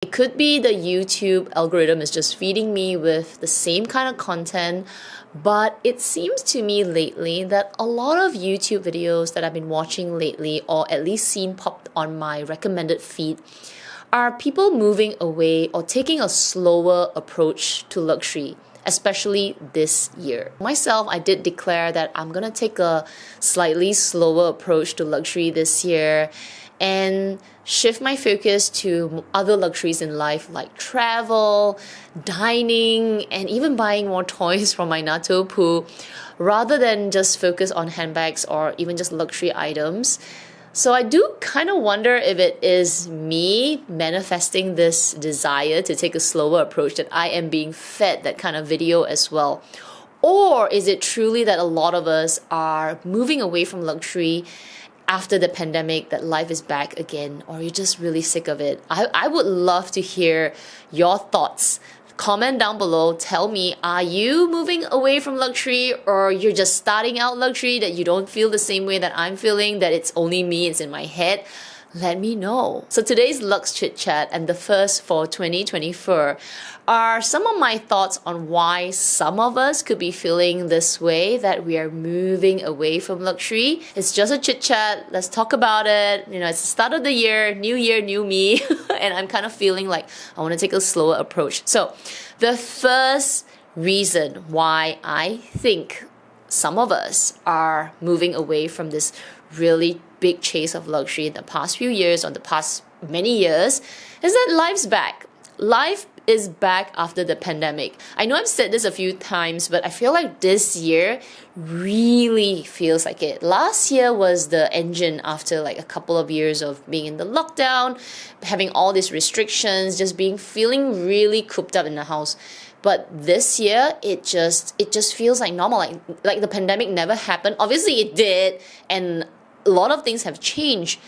It could be the YouTube algorithm is just feeding me with the same kind of content, but it seems to me lately that a lot of YouTube videos that I've been watching lately, or at least seen popped on my recommended feed, are people moving away or taking a slower approach to luxury, especially this year. Myself, I did declare that I'm gonna take a slightly slower approach to luxury this year and shift my focus to other luxuries in life like travel, dining, and even buying more toys from my natto pool rather than just focus on handbags or even just luxury items. So I do kind of wonder if it is me manifesting this desire to take a slower approach that I am being fed that kind of video as well. Or is it truly that a lot of us are moving away from luxury after the pandemic, that life is back again, or you're just really sick of it? I would love to hear your thoughts. Comment down below, tell me, are you moving away from luxury, or you're just starting out luxury, that you don't feel the same way that I'm feeling, that it's only me, it's in my head? Let me know. So today's Luxe Chit Chat and the first for 2024 are some of my thoughts on why some of us could be feeling this way, that we are moving away from luxury. It's just a chit chat. Let's talk about it. You know, it's the start of the year, new me, and I'm kind of feeling like I want to take a slower approach. So the first reason why I think some of us are moving away from this really big chase of luxury in the past few years, or the past many years, is that life's back. Life is back after the pandemic. I know I've said this a few times, but I feel like this year really feels like it. Last year was the engine after like a couple of years of being in the lockdown, having all these restrictions, just feeling really cooped up in the house. But this year, it just feels like normal, like the pandemic never happened. Obviously it did, and a lot of things have changed,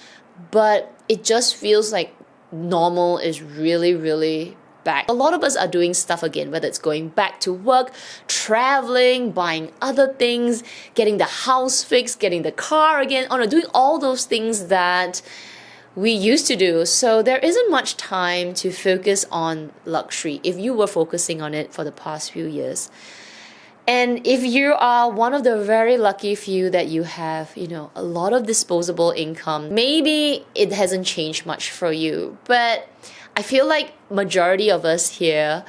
but it just feels like normal is really back. A lot of us are doing stuff again, whether it's going back to work, traveling, buying other things, getting the house fixed, getting the car again, doing all those things that we used to do. So there isn't much time to focus on luxury if you were focusing on it for the past few years. And if you are one of the very lucky few that you have, a lot of disposable income, maybe it hasn't changed much for you. But I feel like majority of us here,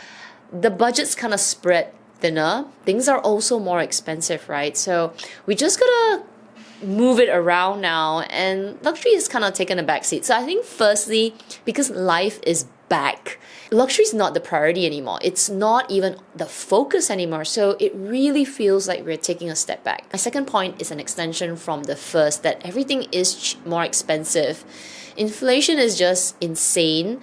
the budget's kind of spread thinner. Things are also more expensive, right? So we just gotta move it around now, and luxury has kind of taken a backseat. So I think firstly, because life is back, luxury is not the priority anymore. It's not even the focus anymore. So it really feels like we're taking a step back. My second point is an extension from the first, that everything is more expensive. Inflation is just insane.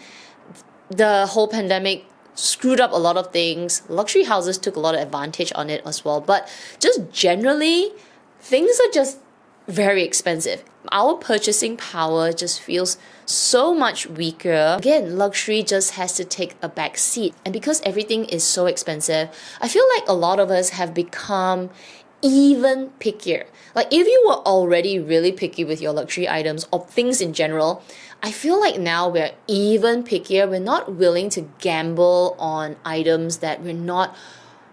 The whole pandemic screwed up a lot of things. Luxury houses took a lot of advantage on it as well. But just generally, things are just very expensive. Our purchasing power just feels so much weaker. Again, luxury just has to take a back seat. And because everything is so expensive, I feel like a lot of us have become even pickier. Like if you were already really picky with your luxury items or things in general, I feel like now we're even pickier. We're not willing to gamble on items that we're not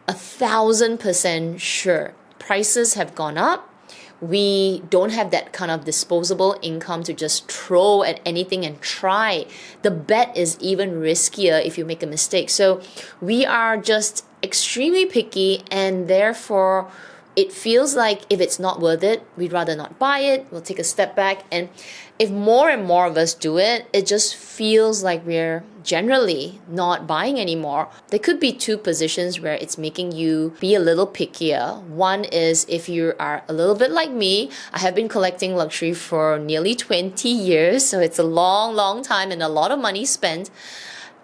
1,000% sure. Prices have gone up. We don't have that kind of disposable income to just throw at anything and try. The bet is even riskier if you make a mistake. So we are just extremely picky, and therefore it feels like if it's not worth it, we'd rather not buy it. We'll take a step back. And if more and more of us do it, it just feels like we're generally not buying anymore. There could be two positions where it's making you be a little pickier. One is if you are a little bit like me. I have been collecting luxury for nearly 20 years, so it's a long time and a lot of money spent.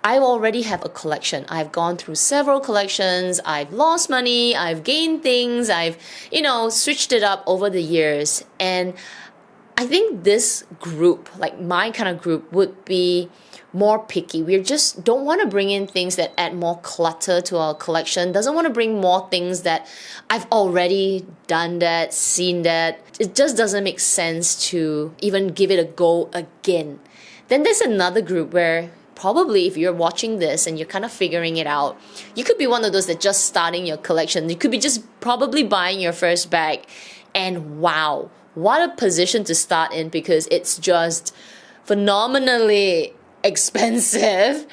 I already have a collection. I've gone through several collections. I've lost money. I've gained things. I've, switched it up over the years. And I think this group, like my kind of group, would be more picky. We just don't want to bring in things that add more clutter to our collection. Doesn't want to bring more things that I've already done that, seen that. It just doesn't make sense to even give it a go again. Then there's another group where probably if you're watching this and you're kind of figuring it out, you could be one of those that just starting your collection. You could be just probably buying your first bag, and wow, what a position to start in, because it's just phenomenally expensive,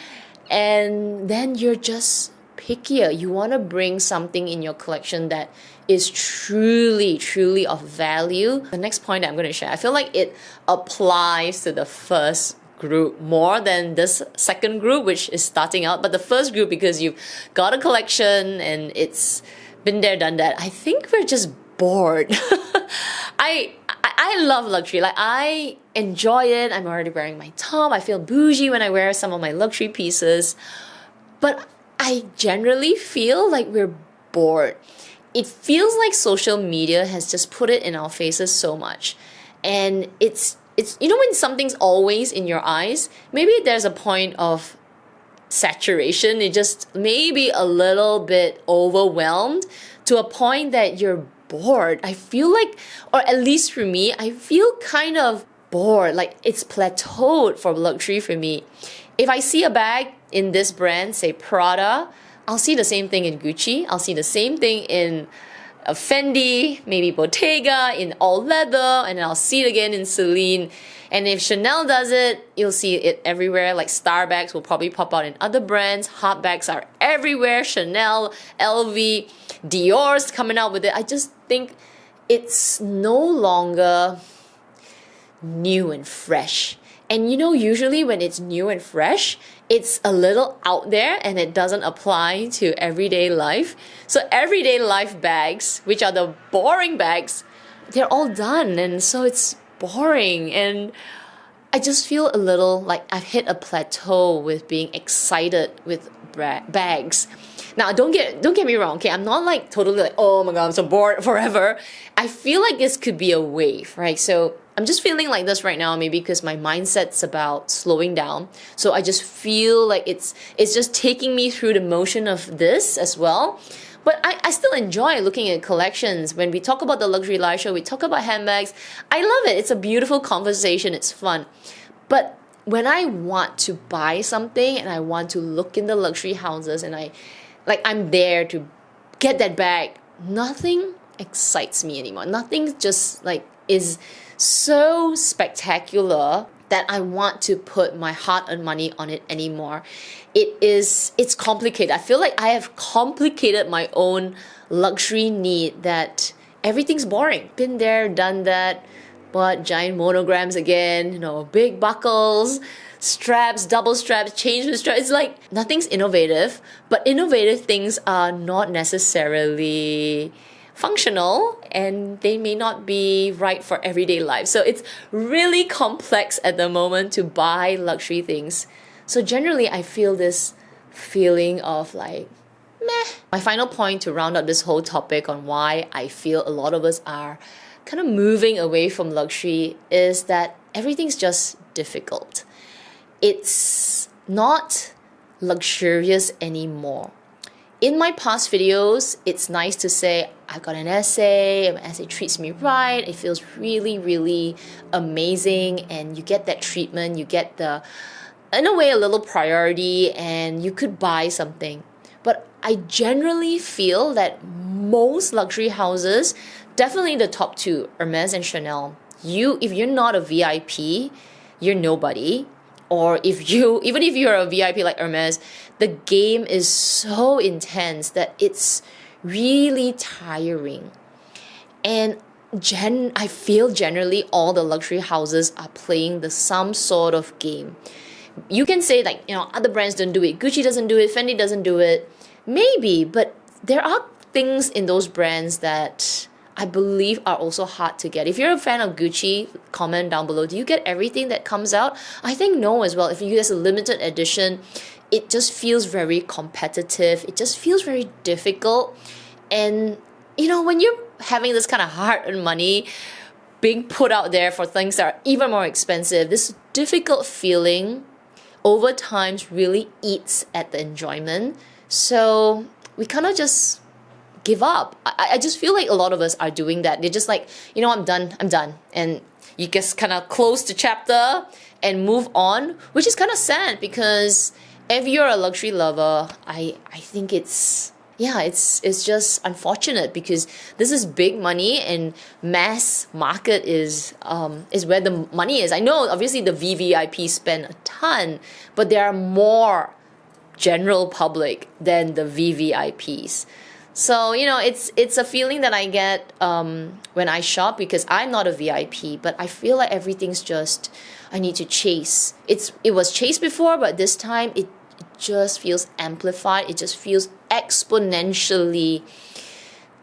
and then you're just pickier. You want to bring something in your collection that is truly of value. The next point that I'm going to share, I feel like it applies to the first group more than this second group, which is starting out. But the first group, because you've got a collection and it's been there, done that. I think we're just bored. I love luxury. Like, I enjoy it. I'm already wearing my top. I feel bougie when I wear some of my luxury pieces. But I generally feel like we're bored. It feels like social media has just put it in our faces so much. And it's you know, when something's always in your eyes, maybe there's a point of saturation. It just maybe a little bit overwhelmed to a point that you're bored. I feel like, or at least for me, I feel kind of bored. Like, it's plateaued for luxury for me. If I see a bag in this brand, say Prada, I'll see the same thing in Gucci. I'll see the same thing in Fendi, maybe Bottega, in all leather, and then I'll see it again in Celine. And if Chanel does it, you'll see it everywhere. Like, star bags will probably pop out in other brands. Hot bags are everywhere. Chanel, LV, Dior's coming out with it. I just think it's no longer new and fresh. And you know, usually when it's new and fresh, it's a little out there and it doesn't apply to everyday life. So everyday life bags, which are the boring bags, they're all done, and so it's boring. And I just feel a little like I've hit a plateau with being excited with bags. Now, don't get me wrong, okay? I'm not like totally like, oh my god, I'm so bored forever. I feel like this could be a wave, right? So I'm just feeling like this right now, maybe because my mindset's about slowing down. So I just feel like it's just taking me through the motion of this as well. But I still enjoy looking at collections. When we talk about the Luxury Live Show, we talk about handbags. I love it. It's a beautiful conversation. It's fun. But when I want to buy something and I want to look in the luxury houses and I'm there to get that bag, nothing excites me anymore. Nothing just like is so spectacular that I want to put my heart and money on it anymore. It's complicated. I feel like I have complicated my own luxury need, that everything's boring. Been there, done that, bought giant monograms again, you know, big buckles, straps, double straps, change the straps. It's like nothing's innovative, but innovative things are not necessarily functional, and they may not be right for everyday life. So it's really complex at the moment to buy luxury things. So generally, I feel this feeling of like, meh. My final point to round up this whole topic on why I feel a lot of us are kind of moving away from luxury is that everything's just difficult. It's not luxurious anymore. In my past videos, it's nice to say, I've got an essay, my essay treats me right, it feels really amazing, and you get that treatment, you get the, in a way, a little priority, and you could buy something. But I generally feel that most luxury houses, definitely the top two, Hermes and Chanel, if you're not a VIP, you're nobody. Or even if you're a VIP like Hermes, the game is so intense that it's really tiring. And I feel generally all the luxury houses are playing some sort of game. You can say like, you know, other brands don't do it, Gucci doesn't do it, Fendi doesn't do it. Maybe, but there are things in those brands that I believe are also hard to get. If you're a fan of Gucci, comment down below. Do you get everything that comes out? I think no as well. If you get a limited edition, it just feels very competitive. It just feels very difficult. And, you know, when you're having this kind of hard-earned money being put out there for things that are even more expensive, this difficult feeling over time really eats at the enjoyment. So we kind of just give up. I just feel like a lot of us are doing that. They're just like, you know, I'm done. And you just kind of close the chapter and move on, which is kind of sad because if you're a luxury lover, I think it's just unfortunate because this is big money and mass market is where the money is. I know obviously the VVIP spend a ton, but there are more general public than the VVIPs. So, you know, it's a feeling that I get when I shop because I'm not a VIP, but I feel like everything's just, I need to chase. It was chased before, but this time it just feels amplified. It just feels exponentially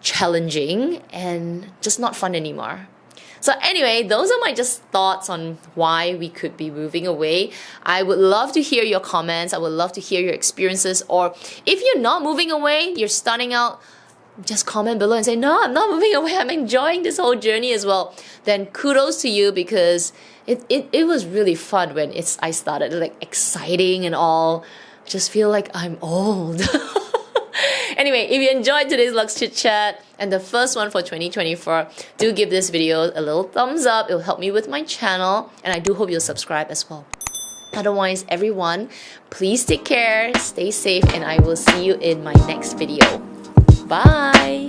challenging and just not fun anymore. So anyway, those are my just thoughts on why we could be moving away. I would love to hear your comments. I would love to hear your experiences. Or if you're not moving away, you're starting out, just comment below and say, no, I'm not moving away. I'm enjoying this whole journey as well. Then kudos to you because it was really fun when I started, like exciting and all. Just feel like I'm old. Anyway, if you enjoyed today's Luxe Chit Chat and the first one for 2024, do give this video a little thumbs up. It'll help me with my channel, and I do hope you'll subscribe as well. Otherwise, everyone, please take care, stay safe, and I will see you in my next video. Bye!